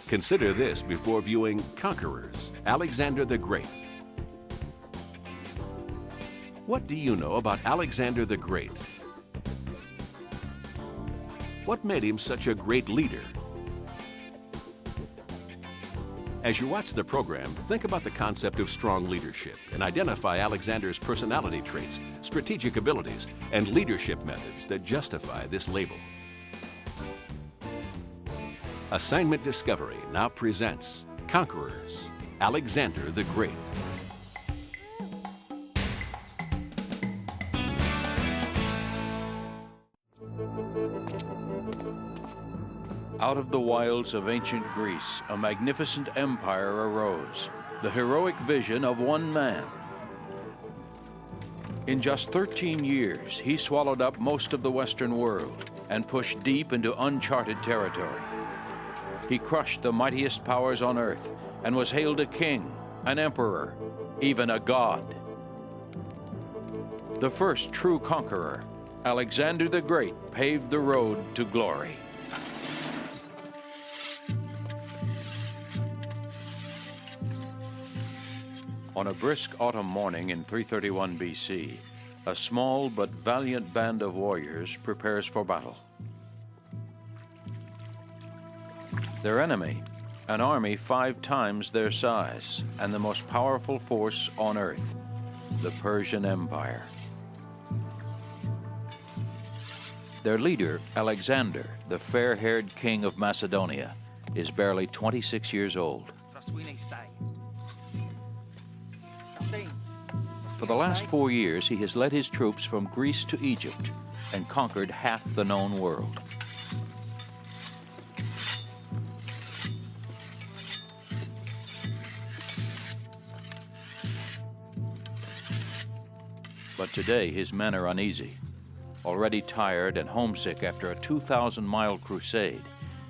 Consider this before viewing Conquerors, Alexander the Great. What do you know about Alexander the Great? What made him such a great leader? As you watch the program, think about the concept of strong leadership and identify Alexander's personality traits, strategic abilities, and leadership methods that justify this label. Assignment Discovery now presents Conquerors, Alexander the Great. Out of the wilds of ancient Greece, a magnificent empire arose, the heroic vision of one man. In just 13 years, he swallowed up most of the Western world and pushed deep into uncharted territory. He crushed the mightiest powers on earth and was hailed a king, an emperor, even a god. The first true conqueror, Alexander the Great, paved the road to glory. On a brisk autumn morning in 331 BC, a small but valiant band of warriors prepares for battle. Their enemy, an army 5 times their size and the most powerful force on earth, the Persian Empire. Their leader, Alexander, the fair-haired king of Macedonia, is barely 26 years old. For the last 4 years, he has led his troops from Greece to Egypt and conquered half the known world. But today, his men are uneasy. Already tired and homesick after a 2,000-mile crusade,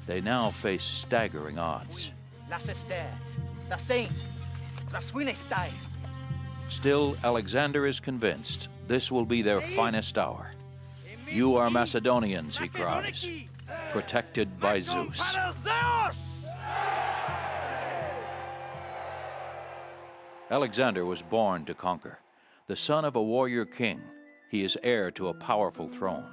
they now face staggering odds. Still, Alexander is convinced this will be their finest hour. "You are Macedonians," he cries, "protected by Zeus." Alexander was born to conquer. The son of a warrior king, he is heir to a powerful throne.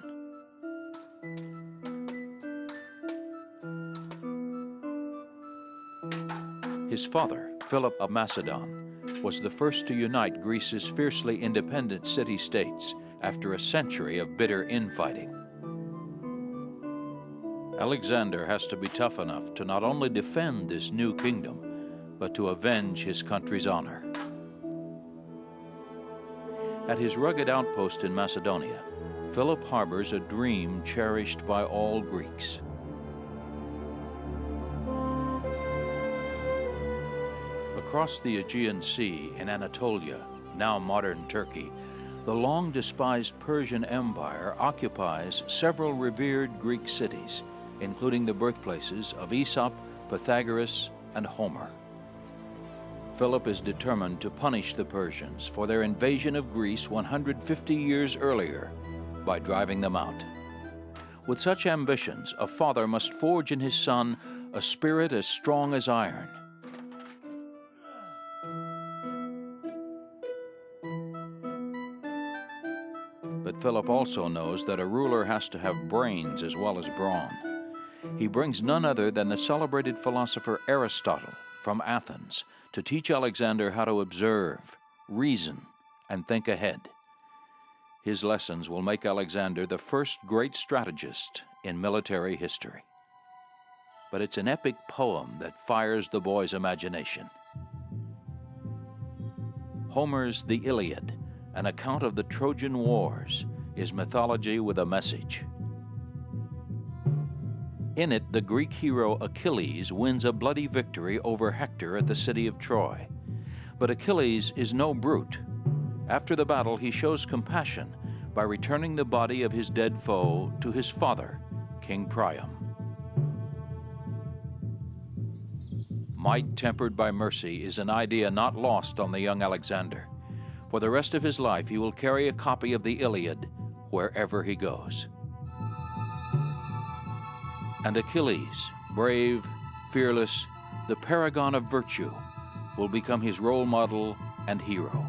His father, Philip of Macedon, was the first to unite Greece's fiercely independent city-states after a century of bitter infighting. Alexander has to be tough enough to not only defend this new kingdom, but to avenge his country's honor. At his rugged outpost in Macedonia, Philip harbors a dream cherished by all Greeks. Across the Aegean Sea in Anatolia, now modern Turkey, the long-despised Persian Empire occupies several revered Greek cities, including the birthplaces of Aesop, Pythagoras, and Homer. Philip is determined to punish the Persians for their invasion of Greece 150 years earlier by driving them out. With such ambitions, a father must forge in his son a spirit as strong as iron. But Philip also knows that a ruler has to have brains as well as brawn. He brings none other than the celebrated philosopher Aristotle from Athens to teach Alexander how to observe, reason, and think ahead. His lessons will make Alexander the first great strategist in military history. But it's an epic poem that fires the boy's imagination. Homer's The Iliad, an account of the Trojan Wars, is mythology with a message. In it, the Greek hero Achilles wins a bloody victory over Hector at the city of Troy. But Achilles is no brute. After the battle, he shows compassion by returning the body of his dead foe to his father, King Priam. Might tempered by mercy is an idea not lost on the young Alexander. For the rest of his life, he will carry a copy of the Iliad wherever he goes. And Achilles, brave, fearless, the paragon of virtue, will become his role model and hero.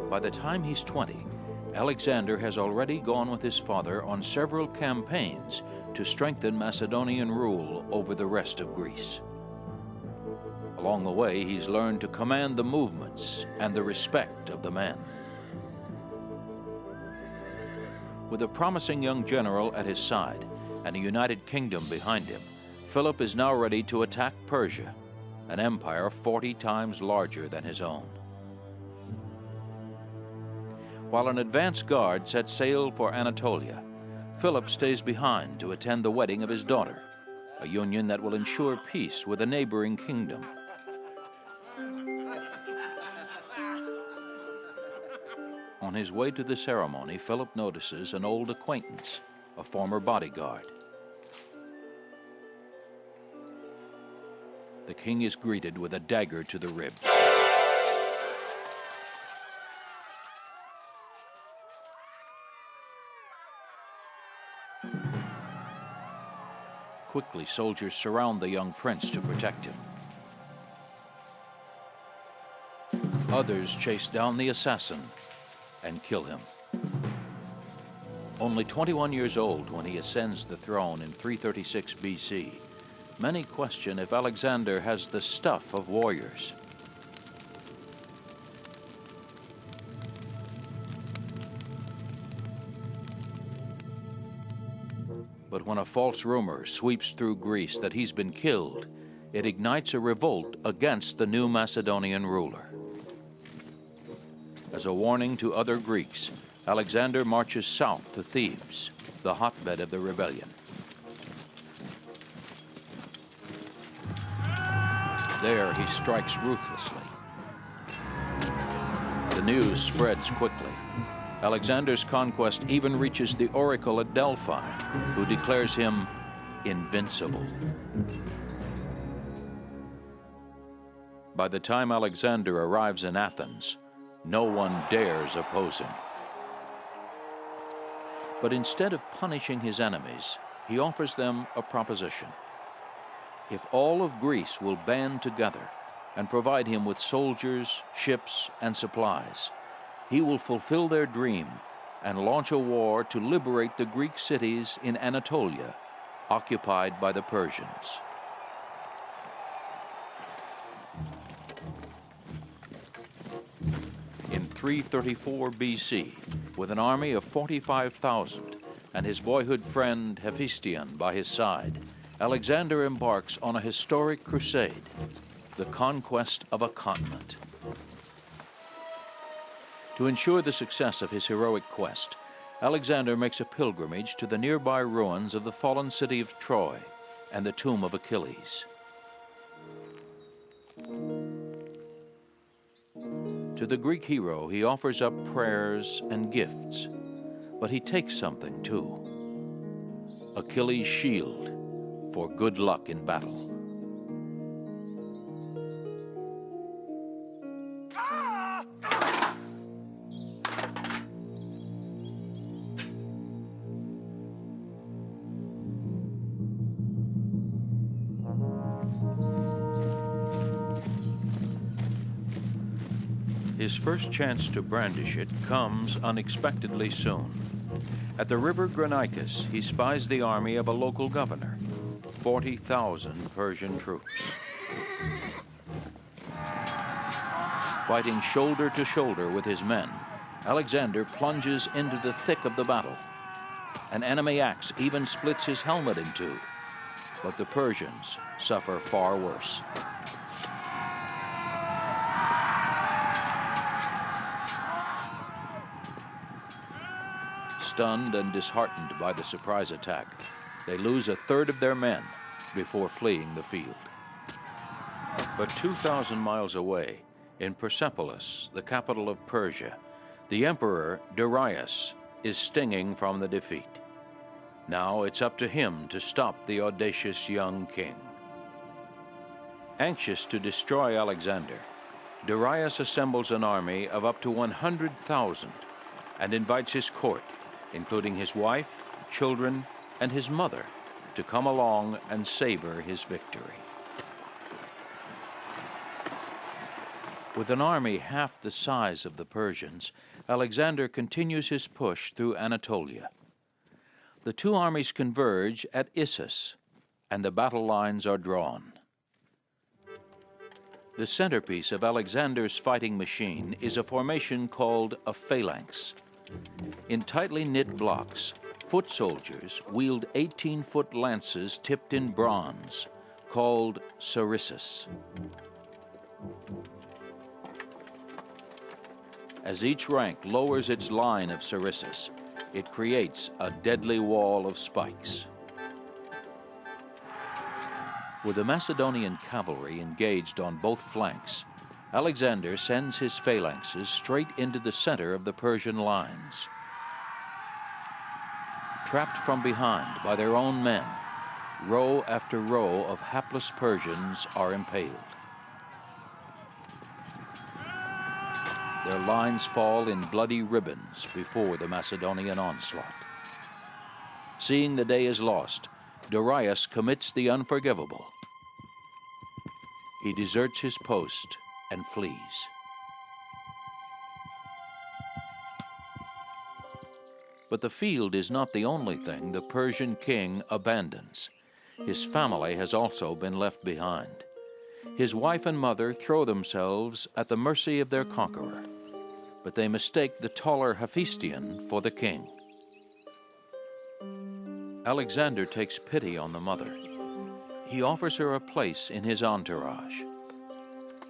By the time he's 20, Alexander has already gone with his father on several campaigns to strengthen Macedonian rule over the rest of Greece. Along the way, he's learned to command the movements and the respect of the men. With a promising young general at his side and a united kingdom behind him, Philip is now ready to attack Persia, an empire 40 times larger than his own. While an advance guard sets sail for Anatolia, Philip stays behind to attend the wedding of his daughter, a union that will ensure peace with a neighboring kingdom. On his way to the ceremony, Philip notices an old acquaintance, a former bodyguard. The king is greeted with a dagger to the ribs. Quickly, soldiers surround the young prince to protect him. Others chase down the assassin and kill him. Only 21 years old when he ascends the throne in 336 BC, many question if Alexander has the stuff of warriors. But when a false rumor sweeps through Greece that he's been killed, it ignites a revolt against the new Macedonian ruler. As a warning to other Greeks, Alexander marches south to Thebes, the hotbed of the rebellion. There he strikes ruthlessly. The news spreads quickly. Alexander's conquest even reaches the oracle at Delphi, who declares him invincible. By the time Alexander arrives in Athens, no one dares oppose him. But instead of punishing his enemies, he offers them a proposition. If all of Greece will band together and provide him with soldiers, ships, and supplies, he will fulfill their dream and launch a war to liberate the Greek cities in Anatolia, occupied by the Persians. In 334 BC, with an army of 45,000 and his boyhood friend Hephaestion by his side, Alexander embarks on a historic crusade, the conquest of a continent. To ensure the success of his heroic quest, Alexander makes a pilgrimage to the nearby ruins of the fallen city of Troy and the tomb of Achilles. To the Greek hero, he offers up prayers and gifts, but he takes something too: Achilles' shield for good luck in battle. His first chance to brandish it comes unexpectedly soon. At the river Granicus, he spies the army of a local governor, 40,000 Persian troops. Fighting shoulder to shoulder with his men, Alexander plunges into the thick of the battle. An enemy axe even splits his helmet in two, but the Persians suffer far worse. Stunned and disheartened by the surprise attack, they lose a third of their men before fleeing the field. But 2,000 miles away, in Persepolis, the capital of Persia, the emperor Darius is stinging from the defeat. Now it's up to him to stop the audacious young king. Anxious to destroy Alexander, Darius assembles an army of up to 100,000 and invites his court including his wife, children, and his mother, to come along and savor his victory. With an army half the size of the Persians, Alexander continues his push through Anatolia. The two armies converge at Issus, and the battle lines are drawn. The centerpiece of Alexander's fighting machine is a formation called a phalanx. In tightly knit blocks, foot soldiers wield 18-foot lances tipped in bronze, called sarissas. As each rank lowers its line of sarissas, it creates a deadly wall of spikes. With the Macedonian cavalry engaged on both flanks, Alexander sends his phalanxes straight into the center of the Persian lines. Trapped from behind by their own men, row after row of hapless Persians are impaled. Their lines fall in bloody ribbons before the Macedonian onslaught. Seeing the day is lost, Darius commits the unforgivable. He deserts his post and flees. But the field is not the only thing the Persian king abandons. His family has also been left behind. His wife and mother throw themselves at the mercy of their conqueror, but they mistake the taller Hephaestion for the king. Alexander takes pity on the mother. He offers her a place in his entourage.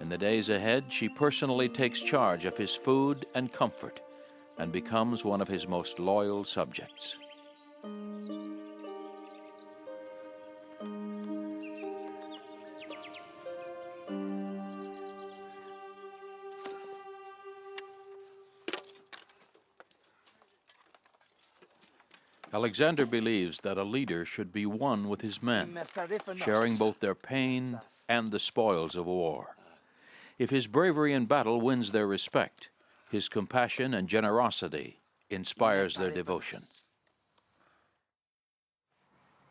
In the days ahead, she personally takes charge of his food and comfort and becomes one of his most loyal subjects. Alexander believes that a leader should be one with his men, sharing both their pain and the spoils of war. If his bravery in battle wins their respect, his compassion and generosity inspires their devotion.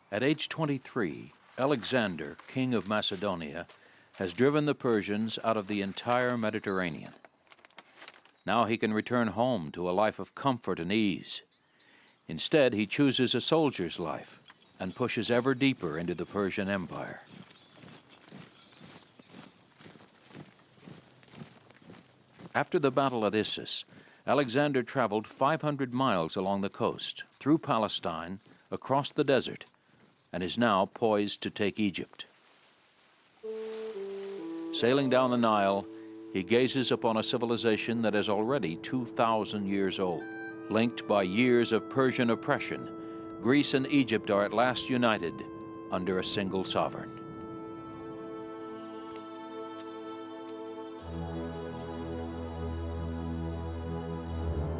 At age 23, Alexander, king of Macedonia, has driven the Persians out of the entire Mediterranean. Now he can return home to a life of comfort and ease. Instead, he chooses a soldier's life and pushes ever deeper into the Persian Empire. After the battle at Issus, Alexander traveled 500 miles along the coast, through Palestine, across the desert, and is now poised to take Egypt. Sailing down the Nile, he gazes upon a civilization that is already 2,000 years old. Linked by years of Persian oppression, Greece and Egypt are at last united under a single sovereign.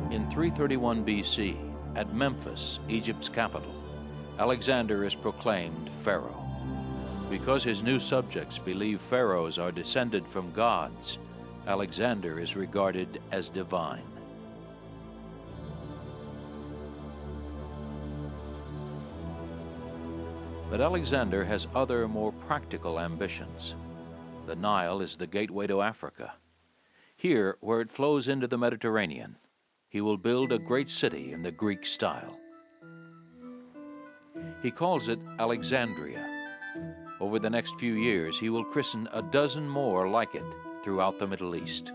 In 331 BC, at Memphis, Egypt's capital, Alexander is proclaimed pharaoh. Because his new subjects believe pharaohs are descended from gods, Alexander is regarded as divine. But Alexander has other, more practical ambitions. The Nile is the gateway to Africa. Here, where it flows into the Mediterranean, he will build a great city in the Greek style. He calls it Alexandria. Over the next few years, he will christen a dozen more like it throughout the Middle East.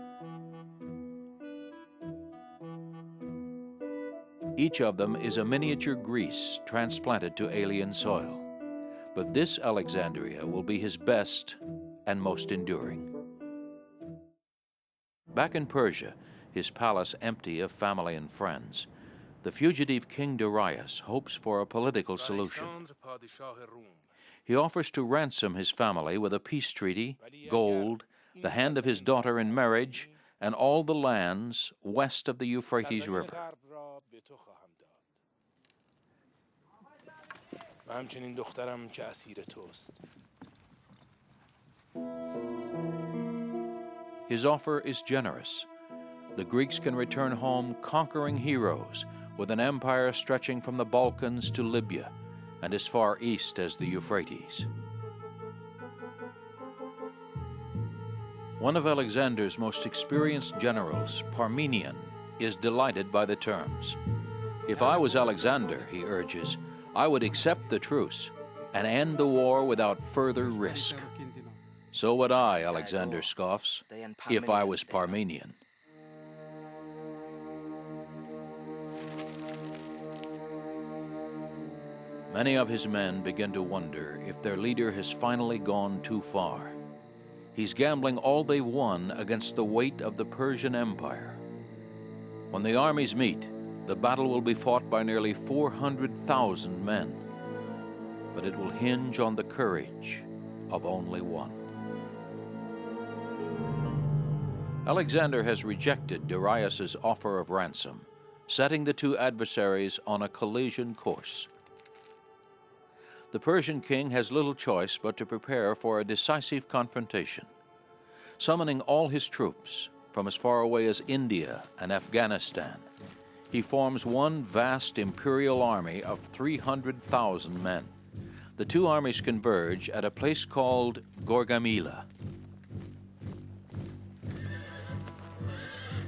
Each of them is a miniature Greece transplanted to alien soil. But this Alexandria will be his best and most enduring. Back in Persia, his palace empty of family and friends, the fugitive King Darius hopes for a political solution. He offers to ransom his family with a peace treaty, gold, the hand of his daughter in marriage, and all the lands west of the Euphrates River. His offer is generous. The Greeks can return home conquering heroes with an empire stretching from the Balkans to Libya and as far east as the Euphrates. One of Alexander's most experienced generals, Parmenion, is delighted by the terms. "If I was Alexander," he urges, "I would accept the truce and end the war without further risk." "So would I," Alexander scoffs, "if I was Parmenion." Many of his men begin to wonder if their leader has finally gone too far. He's gambling all they've won against the weight of the Persian Empire. When the armies meet, the battle will be fought by nearly 400,000 men, but it will hinge on the courage of only one. Alexander has rejected Darius's offer of ransom, setting the two adversaries on a collision course. The Persian king has little choice but to prepare for a decisive confrontation. Summoning all his troops from as far away as India and Afghanistan, he forms one vast imperial army of 300,000 men. The two armies converge at a place called Gorgamila.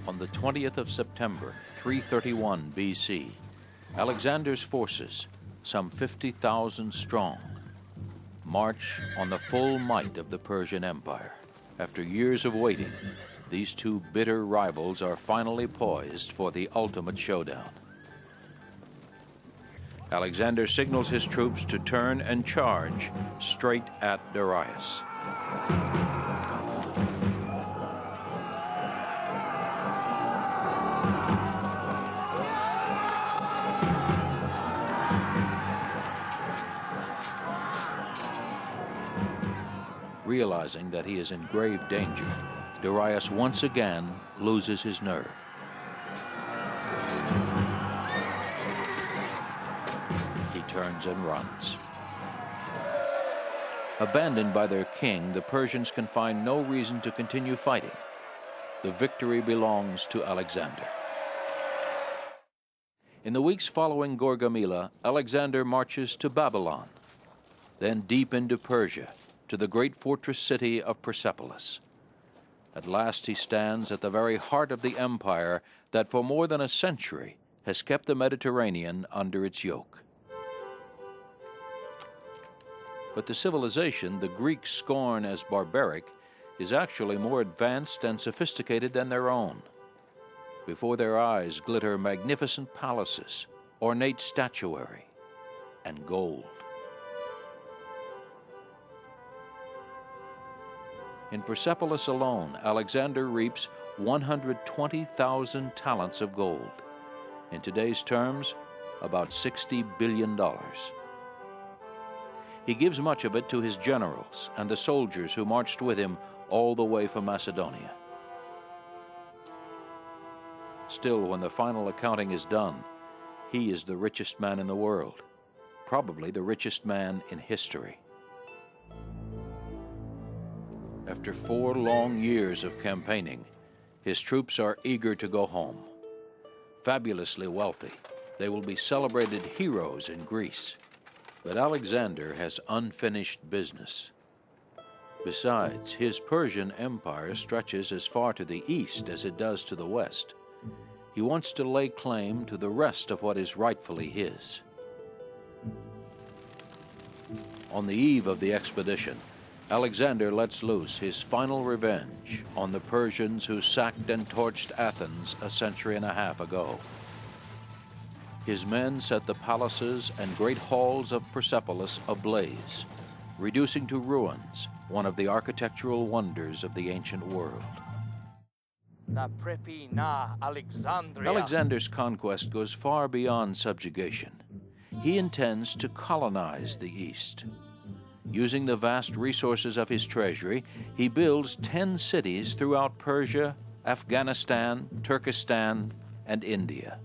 On the 20th of September, 331 BC, Alexander's forces, some 50,000 strong, march on the full might of the Persian Empire. After years of waiting, these two bitter rivals are finally poised for the ultimate showdown. Alexander signals his troops to turn and charge straight at Darius. Realizing that he is in grave danger, Darius once again loses his nerve. He turns and runs. Abandoned by their king, the Persians can find no reason to continue fighting. The victory belongs to Alexander. In the weeks following Gorgamila, Alexander marches to Babylon, then deep into Persia, to the great fortress city of Persepolis. At last he stands at the very heart of the empire that for more than a century has kept the Mediterranean under its yoke. But the civilization the Greeks scorn as barbaric is actually more advanced and sophisticated than their own. Before their eyes glitter magnificent palaces, ornate statuary, and gold. In Persepolis alone, Alexander reaps 120,000 talents of gold. In today's terms, about $60 billion. He gives much of it to his generals and the soldiers who marched with him all the way from Macedonia. Still, when the final accounting is done, he is the richest man in the world, probably the richest man in history. After 4 long years of campaigning, his troops are eager to go home. Fabulously wealthy, they will be celebrated heroes in Greece. But Alexander has unfinished business. Besides, his Persian empire stretches as far to the east as it does to the west. He wants to lay claim to the rest of what is rightfully his. On the eve of the expedition, Alexander lets loose his final revenge on the Persians who sacked and torched Athens a century and a half ago. His men set the palaces and great halls of Persepolis ablaze, reducing to ruins one of the architectural wonders of the ancient world. Alexander's conquest goes far beyond subjugation. He intends to colonize the East. Using the vast resources of his treasury, he builds 10 cities throughout Persia, Afghanistan, Turkestan, and India.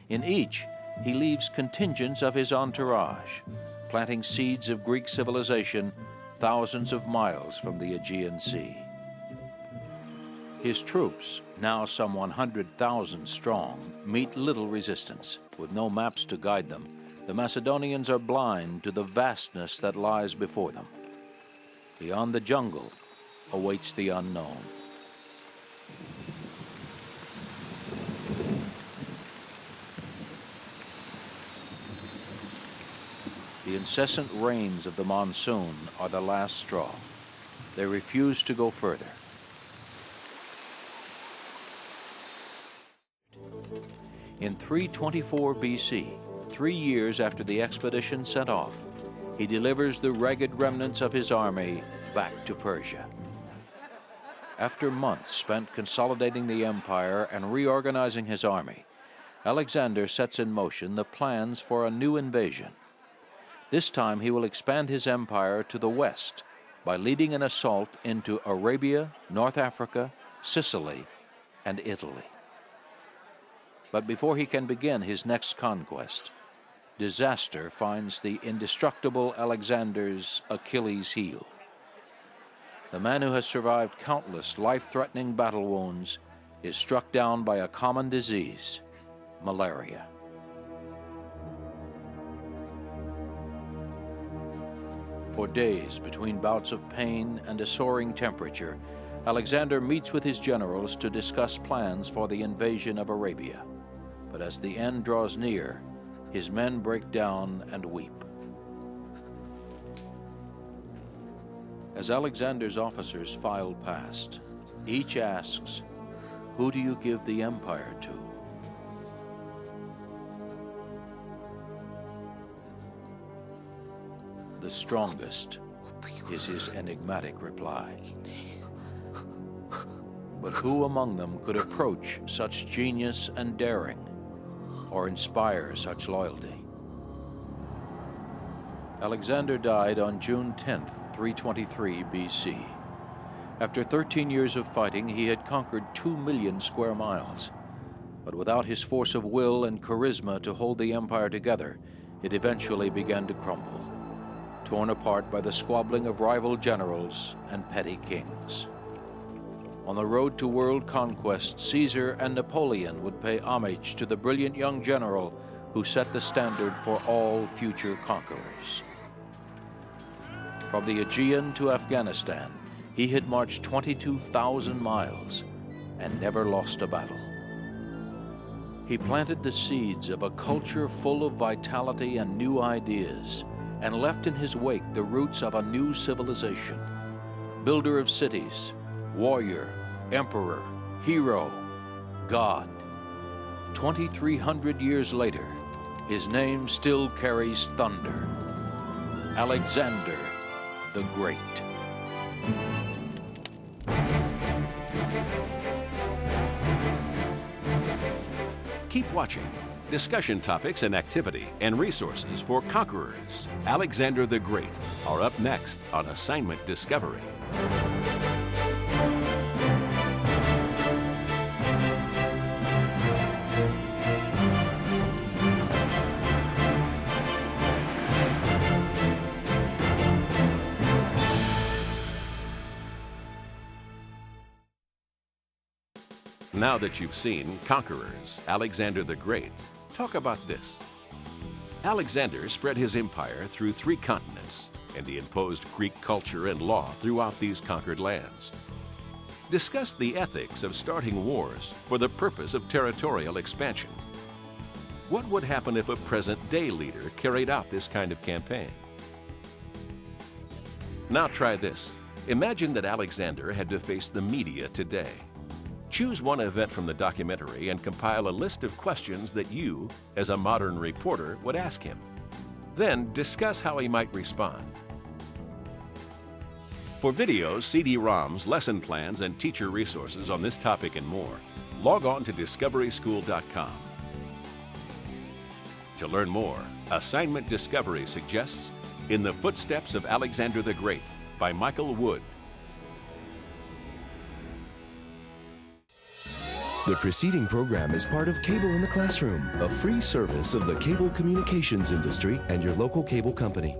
In each, he leaves contingents of his entourage, planting seeds of Greek civilization thousands of miles from the Aegean Sea. His troops, now some 100,000 strong, meet little resistance. With no maps to guide them, the Macedonians are blind to the vastness that lies before them. Beyond the jungle awaits the unknown. The incessant rains of the monsoon are the last straw. They refuse to go further. In 324 BC, 3 years after the expedition set off, he delivers the ragged remnants of his army back to Persia. After months spent consolidating the empire and reorganizing his army, Alexander sets in motion the plans for a new invasion. This time he will expand his empire to the west by leading an assault into Arabia, North Africa, Sicily, and Italy. But before he can begin his next conquest, disaster finds the indestructible Alexander's Achilles heel. The man who has survived countless life-threatening battle wounds is struck down by a common disease, malaria. For days, between bouts of pain and a soaring temperature, Alexander meets with his generals to discuss plans for the invasion of Arabia. But as the end draws near, his men break down and weep. As Alexander's officers file past, each asks, "Who do you give the empire to?" "The strongest," is his enigmatic reply. But who among them could approach such genius and daring, or inspire such loyalty? Alexander died on June 10th, 323 BC. After 13 years of fighting, he had conquered 2 million square miles. But without his force of will and charisma to hold the empire together, it eventually began to crumble, torn apart by the squabbling of rival generals and petty kings. On the road to world conquest, Caesar and Napoleon would pay homage to the brilliant young general who set the standard for all future conquerors. From the Aegean to Afghanistan, he had marched 22,000 miles and never lost a battle. He planted the seeds of a culture full of vitality and new ideas, and left in his wake the roots of a new civilization. Builder of cities, warrior, emperor, hero, God. 2,300 years later, his name still carries thunder. Alexander the Great. Keep watching. Discussion topics and activity and resources for conquerors. Alexander the Great are up next on Assignment Discovery. Now that you've seen Conquerors, Alexander the Great, talk about this. Alexander spread his empire through 3 continents, and he imposed Greek culture and law throughout these conquered lands. Discuss the ethics of starting wars for the purpose of territorial expansion. What would happen if a present-day leader carried out this kind of campaign? Now try this. Imagine that Alexander had to face the media today. Choose one event from the documentary and compile a list of questions that you, as a modern reporter, would ask him. Then discuss how he might respond. For videos, CD-ROMs, lesson plans, and teacher resources on this topic and more, log on to discoveryschool.com. To learn more, Assignment Discovery suggests In the Footsteps of Alexander the Great by Michael Wood. The preceding program is part of Cable in the Classroom, a free service of the cable communications industry and your local cable company.